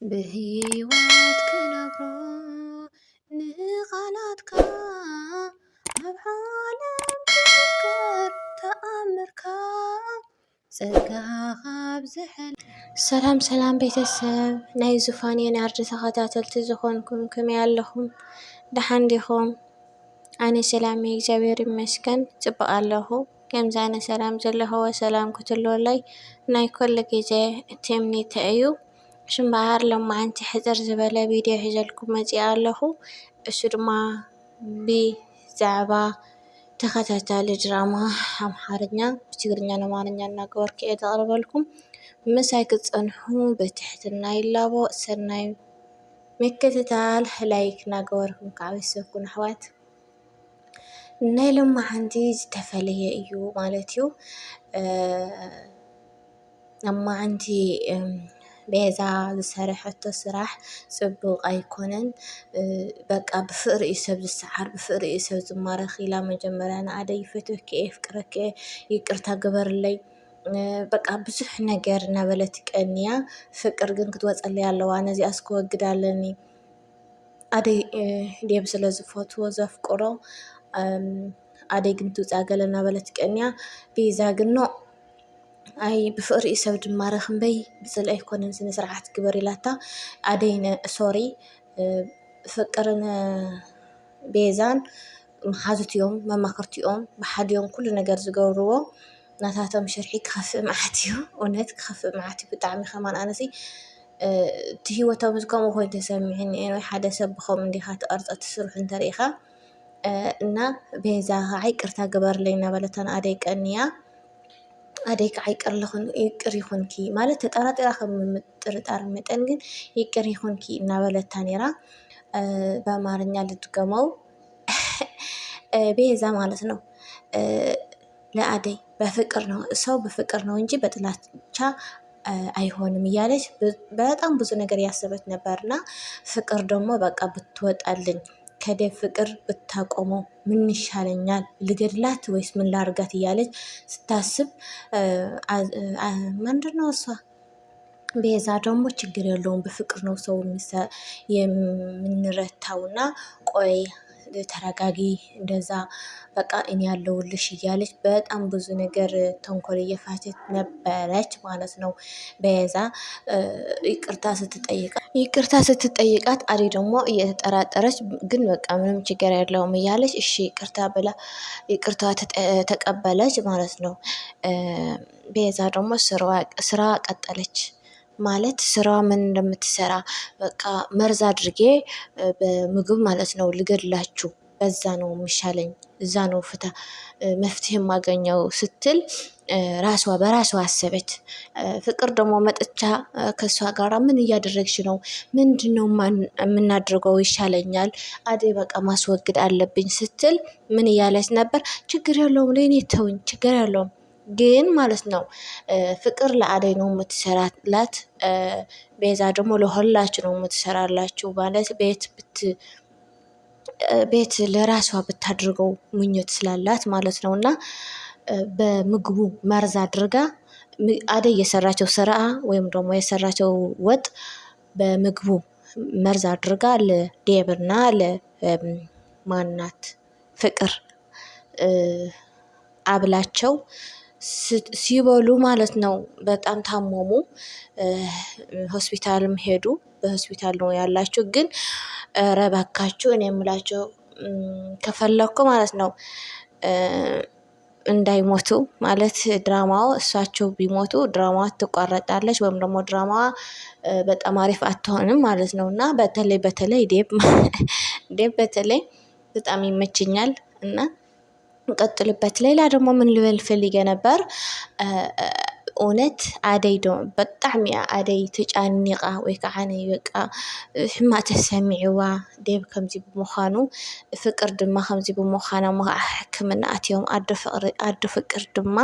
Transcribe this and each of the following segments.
ብህይወት ክነግሮ ንቓላትካ ኣብ ዓለም ክዝከር ተኣምርካ ጸጋኻ ብዝሕል ሰላም ሰላም ቤተሰብ ናይ ዙፋን የናርድ ተኸታተልቲ ዝኾንኩም ከመይ ኣለኹም? ደሓን ዲኹም? ኣነ ሰላም እግዚአብሔር ይመስገን ጽቡቕ ኣለኹ። ከምዚ ኣነ ሰላም ዘለኹ ሰላም ክትህልወለይ ናይ ኩሉ ግዜ ትምኒተ እዩ። ሽምበኣር ሎማዓንቲ ሕፅር ዝበለ ቪድዮ ሒዘልኩም መፂአ ኣለኹ። እሱ ድማ ብዛዕባ ተኸታታሊ ድራማ ኣምሓርኛ ብትግርኛን ኣማርኛ እናገበርኩ እየ ዘቕርበልኩም። ምሳይ ክትፀንሑ ብትሕትና ይላቦ። ሰናይ ምክትታል ላይክ እናገበርኩም ከዓ ቤተሰብኩን ኣሕዋት ናይ ሎማዓንቲ ዝተፈለየ እዩ ማለት እዩ። ሎማዓንቲ ቤዛ ዝሰርሐቶ ስራሕ ጽቡቕ ኣይኮነን። በቃ ብፍቕሪ እዩ ሰብ ዝሰዓር፣ ብፍቕሪ እዩ ሰብ ዝማረኽ ኢላ መጀመርያ ንኣደይ ፈትወኪ እየ ፍቅረኪ እየ ይቅርታ ግበርለይ በቃ ብዙሕ ነገር እናበለት ቀንያ። ፍቅር ግን ክትወፀለይ ኣለዋ ነዚኣስ ክወግድ ኣለኒ ኣደይ ዴብ ስለ ዝፈትዎ ዘፍቅሮ ኣደይ ግን ትውፃገለ እናበለት ቀንያ። ቤዛ ግን ኖ ኣይ ብፍቕሪ እዩ ሰብ ድማረኽ እምበይ ብፅል ኣይኮነን ስነ ስርዓት ግበር ኢላታ ኣደይነ ሶሪ ፍቅርን ቤዛን መሓዙትዮም መማኽርቲኦም ብሓድዮም ኩሉ ነገር ዝገብርዎ ናታቶም ሽርሒ ክኸፍእ መዓት እዩ። እውነት ክኸፍእ መዓት እዩ ብጣዕሚ ኸማን ኣነሲ እቲ ሂወቶም ከምኡ ኮይኑ ተሰሚዕኒ እየ ወይ ሓደ ሰብ ብኸምኡ እንዲኻ ተቐርፀ ትስርሑ እንተሪኢኻ እና ቤዛ ከዓ ይቅርታ ግበርለይ እናበለተን ኣደይ ቀንያ። ኣደይ ከዓ ይቅር ይኹንኪ ማለት ተጠራጢራ ከም ምጥርጣር መጠን ግን ይቅር ይኹንኪ እናበለታ ነይራ። በአማርኛ ልድገመው ቤዛ ማለት ነው ለአደይ በፍቅር ነው ሰው በፍቅር ነው እንጂ በጥላቻ አይሆንም እያለች በጣም ብዙ ነገር ያሰበች ነበርና ፍቅር ደግሞ በቃ ብትወጣልኝ ከዴብ ፍቅር ብታቆመው ምን ይሻለኛል ልገድላት ወይስ ምን ላርጋት እያለች ስታስብ ምንድነው እሷ ቤዛ ደግሞ ችግር የለውም በፍቅር ነው ሰው የምንረታውና ቆይ ተረጋጊ እንደዛ በቃ እኔ ያለሁልሽ እያለች በጣም ብዙ ነገር ተንኮል እየፋተች ነበረች ማለት ነው። ቤዛ ይቅርታ ስትጠይቃት አደይ ደግሞ እየተጠራጠረች ግን በቃ ምንም ችግር የለውም እያለች እሺ ይቅርታ ብላ ይቅርታ ተቀበለች ማለት ነው። ቤዛ ደግሞ ስራ ቀጠለች ማለት ስራዋ ምን እንደምትሰራ በቃ መርዝ አድርጌ በምግብ ማለት ነው ልገድላችሁ በዛ ነው የሚሻለኝ እዛ ነው መፍትሄ የማገኘው ስትል ራስዋ በራስዋ አሰበች። ፍቅር ደግሞ መጥቻ ከሷ ጋራ ምን እያደረግሽ ነው? ምንድነው የምናደርገው ይሻለኛል አደይ በቃ ማስወገድ አለብኝ ስትል ምን እያለች ነበር? ችግር የለውም ለኔ ተውኝ ችግር የለውም ግን ማለት ነው ፍቅር ለአደይ ነው የምትሰራላት። ቤዛ ደግሞ ለሁላችሁ ነው የምትሰራላችሁ ማለት ቤት ለራሷ ብታድርገው ምኞት ስላላት ማለት ነው። እና በምግቡ መርዝ አድርጋ አደይ የሰራቸው ስራ ወይም ደግሞ የሰራቸው ወጥ በምግቡ መርዝ አድርጋ ለዴብና ለማናት ፍቅር አብላቸው ሲበሉ ማለት ነው በጣም ታመሙ። ሆስፒታልም ሄዱ። በሆስፒታል ነው ያላችሁ ግን ኧረ እባካችሁ እኔ የምላቸው ከፈለኩ ማለት ነው እንዳይሞቱ ማለት ድራማው እሳቸው ቢሞቱ ድራማዋ ትቋረጣለች ወይም ደግሞ ድራማዋ በጣም አሪፍ አትሆንም ማለት ነው። እና በተለይ ዴብ በተለይ በጣም ይመችኛል እና እንቀጥልበት። ሌላ ደግሞ ምን ልበል ፈልጌ ነበር እውነት አደይ ዶ በጣም አደይ ተጫኒቃ ወይ ከዓነ በቃ ሕማቅ ተሰሚዕዋ ዴብ ከምዚ ብምዃኑ ፍቅር ድማ ከምዚ ብምዃና ሕክምና ኣትዮም ኣዶ ፍቅር ድማ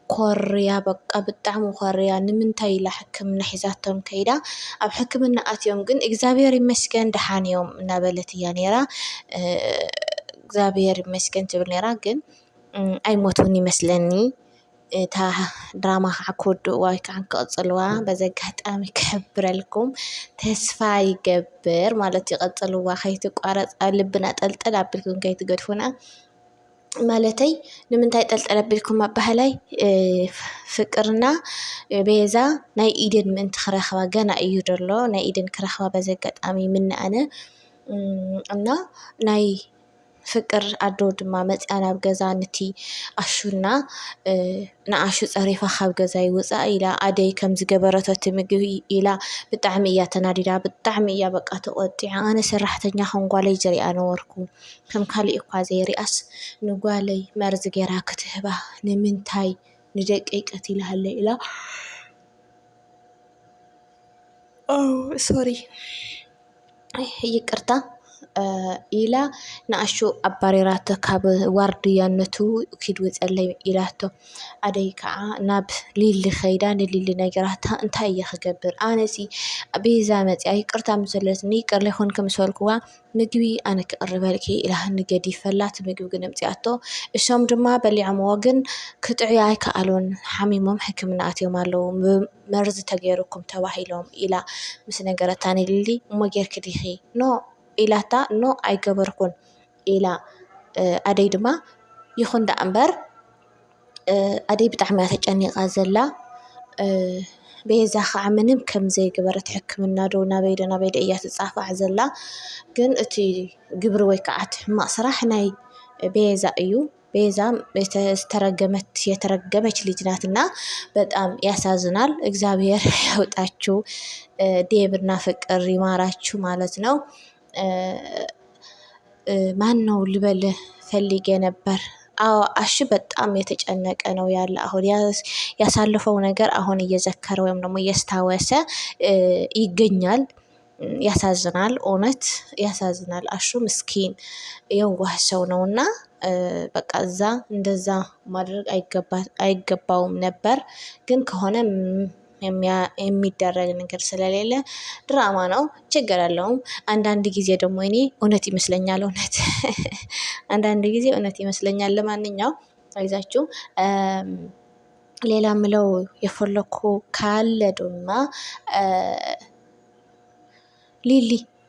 ኮርያ በቃ ብጣዕሚ ኮርያ ንምንታይ ኢላ ሕክምና ሒዛቶም ከይዳ ኣብ ሕክምና ኣትዮም ግን እግዚአብሔር ይመስገን ደሓን እዮም እናበለት እያ ነይራ። እግዚአብሔር ይመስገን ትብል ነይራ ግን ኣይሞቱን ይመስለኒ እታ ድራማ ከዓ ክወድእዋ ወይ ከዓ ክቕፅልዋ በዚ ኣጋጣሚ ክሕብረልኩም ተስፋ ይገብር ማለት ይቐፅልዋ ከይትቋረፅ ኣብ ልብና ጠልጠል ኣቢልኩም ከይትገድፉና ማለተይ ንምንታይ ጠልጠል ኣቢልኩም ኣባህላይ ፍቅርና ቤዛ ናይ ኢድን ምእንቲ ክረኽባ ገና እዩ ደሎ ናይ ኢድን ክረኽባ በዚ ኣጋጣሚ ይምነኣነ እና ናይ ፍቅር ኣዶ ድማ መፅያ ናብ ገዛ ነቲ ኣሹና ንኣሹ ፀሪፋ ካብ ገዛ ይውፃእ ኢላ ኣደይ ከም ዝገበረቶ እቲ ምግቢ ኢላ ብጣዕሚ እያ ተናዲዳ ብጣዕሚ እያ በቃ ተቆጢዓ ኣነ ሰራሕተኛ ከም ጓለይ ዝሪኣ ነበርኩ ከም ካሊእ እኳ ዘይሪኣስ ንጓለይ መርዚ ጌራ ክትህባ ንምንታይ ንደቀይ ቀቲላሃለ ኢላ ሶሪ ይቅርታ ኢላ ንኣሹ ኣባሪራቶ ካብ ዋርድያነቱ ክድውፀለይ ኢላቶ ኣደይ ከዓ ናብ ሊሊ ኸይዳ ንሊሊ ነገራታ እንታይ እየ ክገብር ኣነሲ ቤዛ መፅያ ይቅርታ ምስ በለትኒ ይቅር ለይኮንኩ ምስ በልክዋ ምግቢ ኣነ ክቅርበልኪ ኢላ ንገዲፈላ እቲ ምግቢ ግን ኣምፂኣቶ እሶም ድማ በሊዖምዎ ግን ክጥዕዩ ኣይከኣሉን ሓሚሞም ሕክምና ኣትዮም ኣለዉ መርዚ ተገይሩኩም ተባሂሎም ኢላ ምስ ነገረታ ንሊሊ እሞ ጌርክ ዲኺ ኖ ኢላታ ኖ ኣይገበርኩን ኢላ ኣደይ ድማ ይኹን ዳ እምበር ኣደይ ብጣዕሚ እያ ተጨኒቓ ዘላ ቤዛ ከዓ ምንም ከም ዘይገበረት ሕክምና ዶ ናበይደ እያ ትፃፋዕ ዘላ ግን እቲ ግብሪ ወይ ከዓ እቲ ሕማቕ ስራሕ ናይ ቤዛ እዩ ቤዛ የተረገመች ልጅ ናትና በጣም ያሳዝናል እግዚአብሔር ያውጣችሁ ዴብና ፍቅር ይማራችሁ ማለት ነው ማን ነው ልበል ፈልጌ ነበር አዎ አሽ በጣም የተጨነቀ ነው ያለ አሁን ያሳለፈው ነገር አሁን እየዘከረ ወይም ደግሞ እያስታወሰ ይገኛል ያሳዝናል እውነት ያሳዝናል አሹ ምስኪን የዋህ ሰው ነውና በቃ እዛ እንደዛ ማድረግ አይገባውም ነበር ግን ከሆነ የሚደረግ ነገር ስለሌለ ድራማ ነው ችግር የለውም አንዳንድ ጊዜ ደግሞ እኔ እውነት ይመስለኛል እውነት አንዳንድ ጊዜ እውነት ይመስለኛል ለማንኛውም አይዛችሁ ሌላ ምለው የፈለኩ ካለ ድማ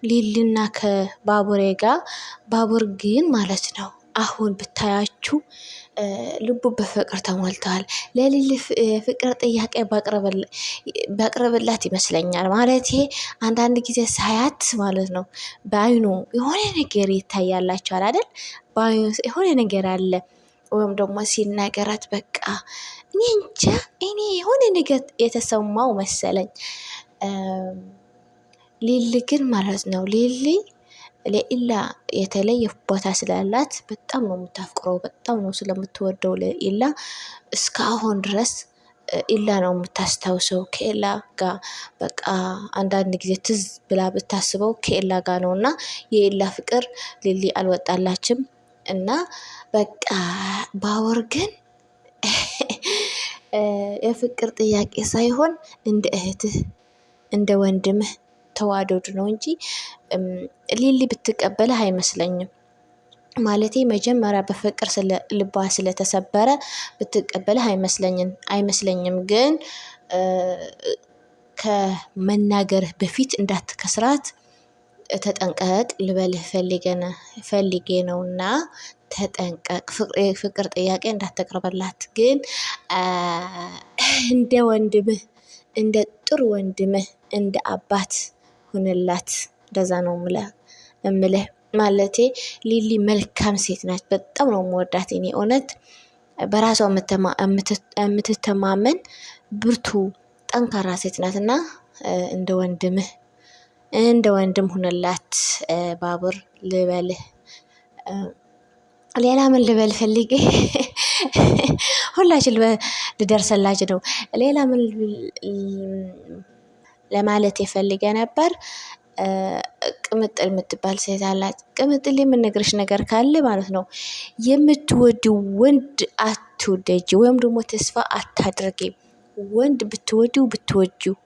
ሊሊና ከባቡሬ ጋር ባቡር ግን ማለት ነው አሁን ብታያችሁ ልቡ በፍቅር ተሞልተዋል ለሊሊ ፍቅር ጥያቄ ባቅርብላት ይመስለኛል ማለት አንዳንድ ጊዜ ሳያት ማለት ነው በአይኑ የሆነ ነገር ይታያላችኋል አይደል በአይኑ የሆነ ነገር አለ ወይም ደግሞ ሲናገራት በቃ እኔ እንጃ እኔ የሆነ ነገር የተሰማው መሰለኝ ሊሊ ግን ማለት ነው ሊሊ ለኢላ የተለየ ቦታ ስላላት በጣም ነው የምታፍቅረው በጣም ነው ስለምትወደው ለኢላ እስካሁን ድረስ ኢላ ነው የምታስታውሰው ከኢላ ጋር በቃ አንዳንድ ጊዜ ትዝ ብላ ብታስበው ከኢላ ጋር ነውና የኢላ ፍቅር ሊሊ አልወጣላችም እና በቃ ባወር ግን የፍቅር ጥያቄ ሳይሆን እንደ እህትህ እንደ ወንድምህ ተዋደዱ ነው እንጂ ሊሊ ብትቀበልህ አይመስለኝም ማለቴ መጀመሪያ በፍቅር ልቧ ስለተሰበረ ብትቀበልህ አይመስለኝም ግን ከመናገርህ በፊት እንዳትከስራት ተጠንቀቅ ልበልህ ፈልጌ ነውና ተጠንቀቅ ፍቅር ጥያቄ እንዳትቀርበላት ግን እንደ ወንድምህ እንደ ጥሩ ወንድምህ እንደ አባት ሁንላት እንደዛ ነው እምልህ ማለቴ ሊሊ መልካም ሴት ናት በጣም ነው የምወዳት እኔ እውነት በራሷ የምትተማመን ብርቱ ጠንካራ ሴት ናትና እንደ ወንድም ሁንላት ባቡር ልበልህ ሌላ ምን ልበል ፈልጌ ሁላችን ልደርሰላችሁ ነው ሌላ ምን ለማለት የፈልገ ነበር ቅምጥል የምትባል ሴት አላት ቅምጥል የምነግርሽ ነገር ካለ ማለት ነው የምትወጂው ወንድ አትውደጂ ወይም ደግሞ ተስፋ አታድርጊ ወንድ ብትወጂው